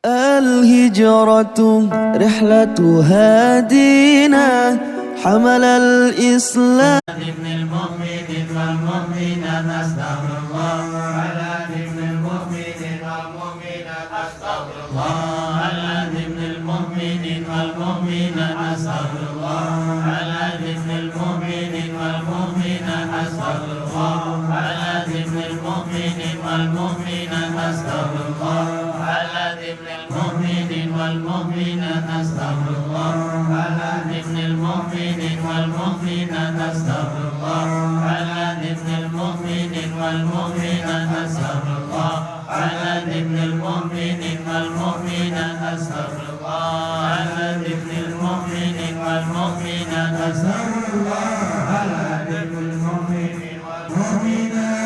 الهجرة رحلة هادينا حمل الإسلام. ابن المؤمن والمؤمنات أستغفر الله. على ابن المؤمن والمؤمنات أستغفر الله. على ابن المؤمن والمؤمنات أستغفر الله. على ابن المؤمن والمؤمنات أستغفر الله. على ابن المؤمن والمؤمنات أستغفر الله. على ابن المؤمن والمؤمنات أستغفر الله. على ابن المؤمن والمؤمنات أستغفر الله. على ابن المؤمن والمؤمنات أستغفر الله. على ابن المؤمن والمؤمنات أستغفر الله. على ابن المؤمن والمؤمنات أستغفر الله. على ابن المؤمن والمؤمنات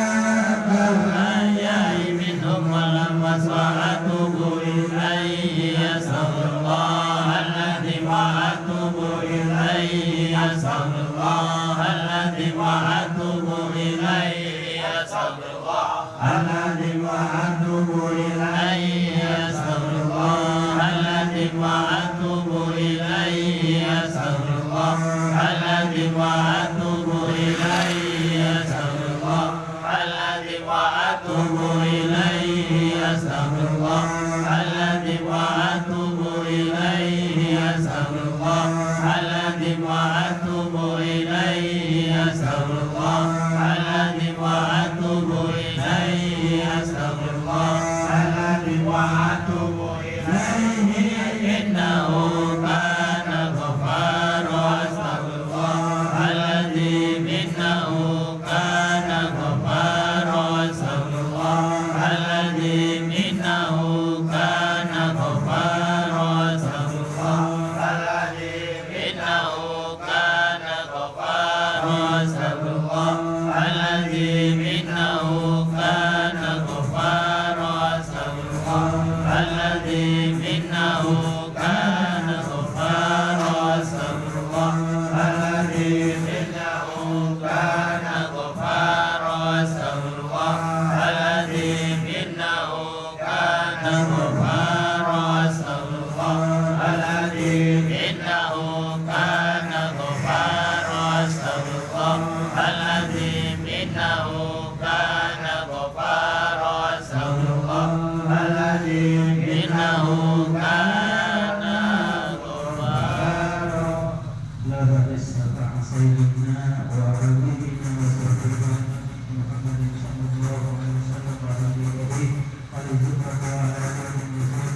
الأحياء منهم والأموات وأتوب إليه أستغفر الله الذي وأتوب إليه أستغفر الله الذي وأتوب إليه أستغفر الله الذي وأتوب إليه أستغفر الله الذي وأتوب إليه أستغفر الله الذي وأتوب إليه أستغفر الله الذي وأتوب إليه أستغفر الله الذي وأتوب إليه أستغفر الله الذي وأتوب إليه أستغفر الله الذي وأتوب إليه أستغفر الله الذي وأتوب إليه إنه كان غفارا أستغفر الله الذي إنه كان غفارا أستغفر الله الذي إنه كان غفارا أستغفر الله الذي إنه كان غفارا أستغفر الله الذي إنه كان غفارا أستغفر الله الذي إنه كان غفارا أستغفر الله الذي إنه كان غفارا أستغفر الله الذي إنه كان غفارا أستغفر الله الذي إنه كان غفارا أستغفر الله الذي إنه كان غفارا أستغفر الله الذي إنه